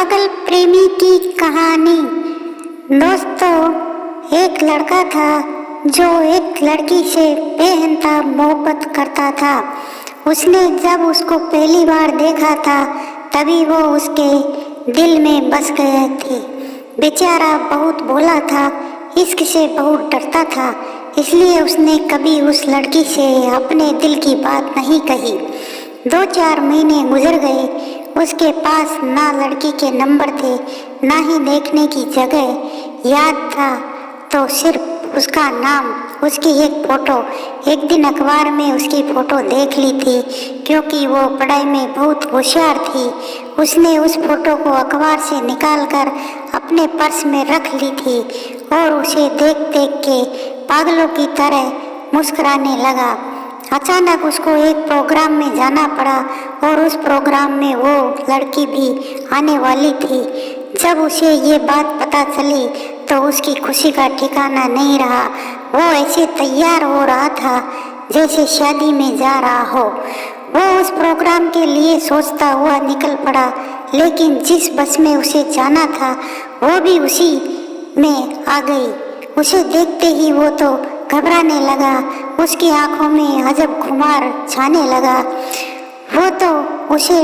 पागल प्रेमी की कहानी। दोस्तों, एक लड़का था जो एक लड़की से बेइंतहा मोहब्बत करता था। उसने जब उसको पहली बार देखा था तभी वो उसके दिल में बस गए थे। बेचारा बहुत भोला था, इश्क से बहुत डरता था, इसलिए उसने कभी उस लड़की से अपने दिल की बात नहीं कही। 2-4 महीने गुजर गए। उसके पास ना लड़की के नंबर थे, ना ही देखने की जगह याद था, तो सिर्फ उसका नाम, उसकी एक फ़ोटो। एक दिन अखबार में उसकी फ़ोटो देख ली थी, क्योंकि वो पढ़ाई में बहुत होशियार थी। उसने उस फ़ोटो को अखबार से निकालकर अपने पर्स में रख ली थी और उसे देख देख के पागलों की तरह मुस्कुराने लगा। अचानक उसको एक प्रोग्राम में जाना पड़ा और उस प्रोग्राम में वो लड़की भी आने वाली थी। जब उसे ये बात पता चली तो उसकी खुशी का ठिकाना नहीं रहा। वो ऐसे तैयार हो रहा था जैसे शादी में जा रहा हो। वो उस प्रोग्राम के लिए सोचता हुआ निकल पड़ा, लेकिन जिस बस में उसे जाना था वो भी उसी में आ गई। उसे देखते ही वो तो घबराने लगा। उसकी आंखों में अजब खुमार छाने लगा। वो तो उसे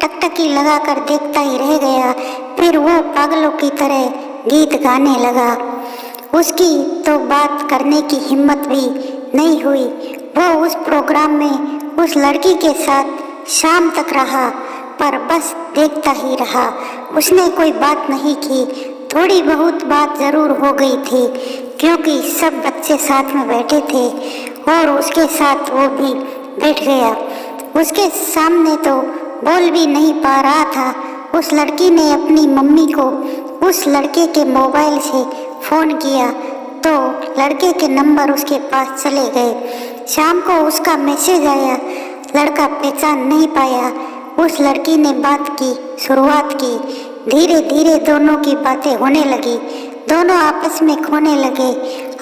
टकटकी लगाकर देखता ही रह गया। फिर वो पागलों की तरह गीत गाने लगा। उसकी तो बात करने की हिम्मत भी नहीं हुई। वो उस प्रोग्राम में उस लड़की के साथ शाम तक रहा, पर बस देखता ही रहा। उसने कोई बात नहीं की। थोड़ी बहुत बात जरूर हो गई थी, क्योंकि सब बच्चे साथ में बैठे थे और उसके साथ वो भी बैठ गया। उसके सामने तो बोल भी नहीं पा रहा था। उस लड़की ने अपनी मम्मी को उस लड़के के मोबाइल से फ़ोन किया तो लड़के के नंबर उसके पास चले गए। शाम को उसका मैसेज आया। लड़का पहचान नहीं पाया। उस लड़की ने बात की शुरुआत की। धीरे धीरे दोनों की बातें होने लगी। दोनों आपस में खोने लगे।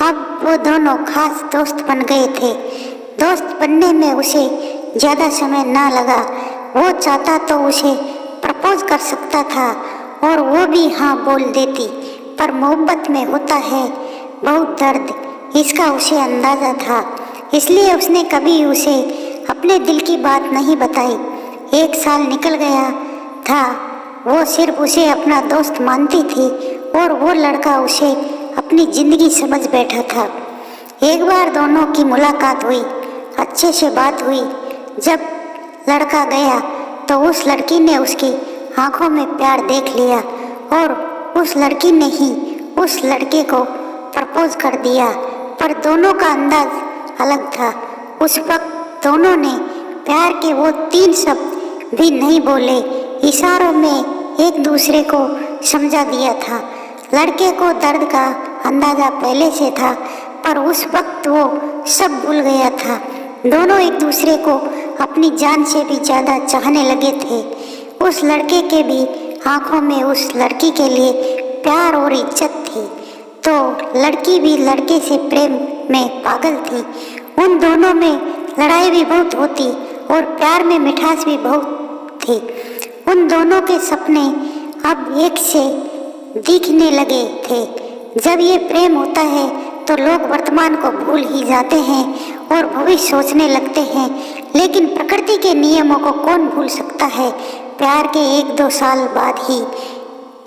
अब वो दोनों खास दोस्त बन गए थे। दोस्त बनने में उसे ज़्यादा समय ना लगा। वो चाहता तो उसे प्रपोज कर सकता था और वो भी हाँ बोल देती, पर मोहब्बत में होता है बहुत दर्द, इसका उसे अंदाज़ा था। इसलिए उसने कभी उसे अपने दिल की बात नहीं बताई। 1 साल निकल गया था। वो सिर्फ उसे अपना दोस्त मानती थी और वो लड़का उसे अपनी ज़िंदगी समझ बैठा था। एक बार दोनों की मुलाकात हुई, अच्छे से बात हुई। जब लड़का गया तो उस लड़की ने उसकी आंखों में प्यार देख लिया और उस लड़की ने ही उस लड़के को प्रपोज कर दिया। पर दोनों का अंदाज अलग था। उस वक्त दोनों ने प्यार के वो 3 शब्द भी नहीं बोले, इशारों में एक दूसरे को समझा दिया था। लड़के को दर्द का अंदाजा पहले से था, पर उस वक्त वो सब भूल गया था। दोनों एक दूसरे को अपनी जान से भी ज़्यादा चाहने लगे थे। उस लड़के के भी आंखों में उस लड़की के लिए प्यार और इज्जत थी, तो लड़की भी लड़के से प्रेम में पागल थी। उन दोनों में लड़ाई भी बहुत होती और प्यार में मिठास भी बहुत थी। उन दोनों के सपने अब एक से दिखने लगे थे। जब ये प्रेम होता है तो लोग वर्तमान को भूल ही जाते हैं और भविष्य सोचने लगते हैं, लेकिन प्रकृति के नियमों को कौन भूल सकता है। प्यार के 1-2 साल बाद ही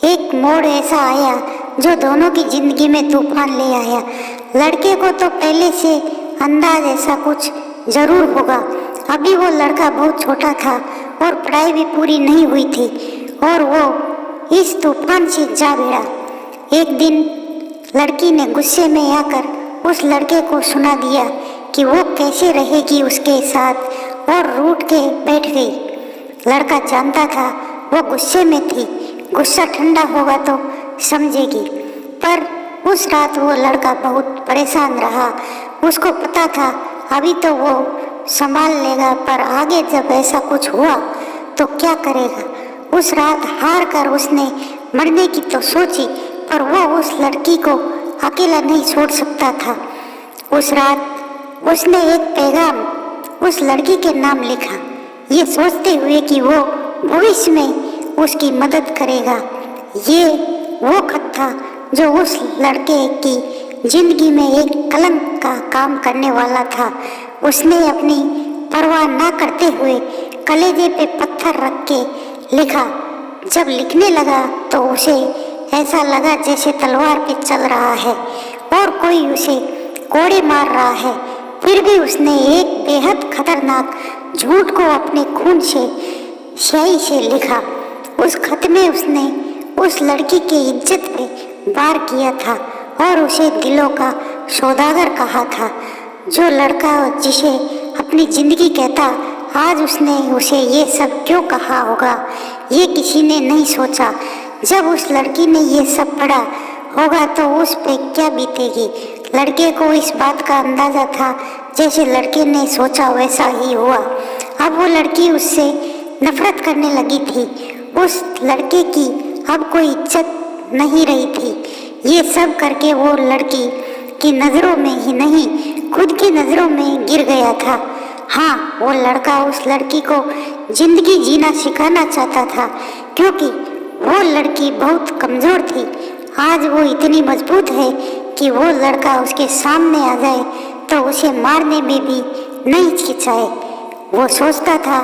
एक मोड़ ऐसा आया जो दोनों की जिंदगी में तूफान ले आया। लड़के को तो पहले से अंदाज ऐसा कुछ जरूर होगा। अभी वो लड़का बहुत छोटा था और पढ़ाई भी पूरी नहीं हुई थी और वो इस तूफान से जा भिड़ा। एक दिन लड़की ने गुस्से में आकर उस लड़के को सुना दिया कि वो कैसे रहेगी उसके साथ और रूठ के बैठ गई। लड़का जानता था वो गुस्से में थी, गुस्सा ठंडा होगा तो समझेगी, पर उस रात वो लड़का बहुत परेशान रहा। उसको पता था अभी तो वो संभाल लेगा, पर आगे जब ऐसा कुछ हुआ तो क्या करेगा। उस रात हार कर उसने मरने की तो सोची, पर वो उस लड़की को अकेला नहीं छोड़ सकता था। उस रात उसने एक पैगाम उस लड़की के नाम लिखा, ये सोचते हुए कि वो भविष्य में उसकी मदद करेगा। ये वो खत था जो उस लड़के की जिंदगी में एक कलंक का काम करने वाला था। उसने अपनी परवाह ना करते हुए कलेजे पे पत्थर रख के लिखा। जब लिखने लगा तो उसे ऐसा लगा जैसे तलवार पे चल रहा है और कोई उसे कोड़े मार रहा है। फिर भी उसने एक बेहद खतरनाक झूठ को अपने खून से स्याही से लिखा। उस खत में उसने उस लड़की की इज्जत पे वार किया था और उसे दिलों का सौदागर कहा था। जो लड़का जिसे अपनी जिंदगी कहता, आज उसने उसे ये सब क्यों कहा होगा, ये किसी ने नहीं सोचा। जब उस लड़की ने ये सब पढ़ा होगा तो उस पे क्या बीतेगी। लड़के को इस बात का अंदाजा था, जैसे लड़के ने सोचा वैसा ही हुआ। अब वो लड़की उससे नफरत करने लगी थी। उस लड़के की अब कोई इज्जत नहीं रही थी। ये सब करके वो लड़की की नज़रों में ही नहीं, खुद की नज़रों में गिर गया था। हाँ, वो लड़का उस लड़की को जिंदगी जीना सिखाना चाहता था, क्योंकि वो लड़की बहुत कमज़ोर थी। आज वो इतनी मजबूत है कि वो लड़का उसके सामने आ जाए तो उसे मारने में भी नहीं हिचकिचाए। वो सोचता था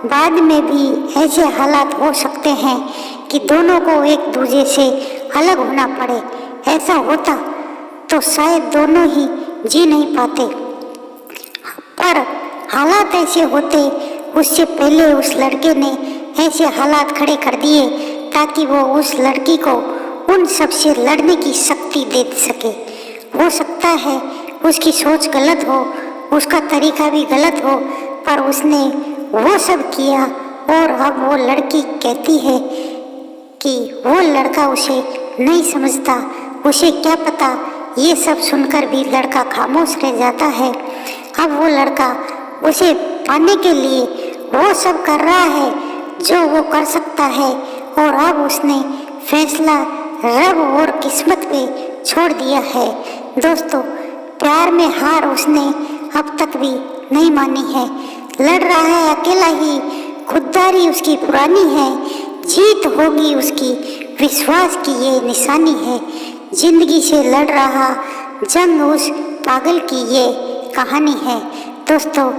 बाद में भी ऐसे हालात हो सकते हैं कि दोनों को एक दूसरे से अलग होना पड़े। ऐसा होता तो शायद दोनों ही जी नहीं पाते, पर हालात ऐसे होते उससे पहले उस लड़के ने ऐसे हालात खड़े कर दिए ताकि वो उस लड़की को उन सब से लड़ने की शक्ति दे सके। हो सकता है उसकी सोच गलत हो, उसका तरीका भी गलत हो, पर उसने वो सब किया और अब वो लड़की कहती है कि वो लड़का उसे नहीं समझता। उसे क्या पता, ये सब सुनकर भी लड़का खामोश रह जाता है। अब वो लड़का उसे पाने के लिए वो सब कर रहा है जो वो कर सकता है, और अब उसने फैसला रब और किस्मत पे छोड़ दिया है। दोस्तों, प्यार में हार उसने अब तक भी नहीं मानी है। लड़ रहा है अकेला ही, खुददारी उसकी पुरानी है। जीत होगी उसकी, विश्वास की ये निशानी है। जिंदगी से लड़ रहा जंग उस पागल की ये कहानी है। दोस्तों,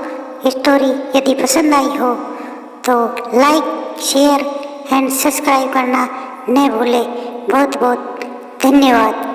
स्टोरी यदि पसंद आई हो तो लाइक, शेयर एंड सब्सक्राइब करना न भूलें। बहुत बहुत धन्यवाद।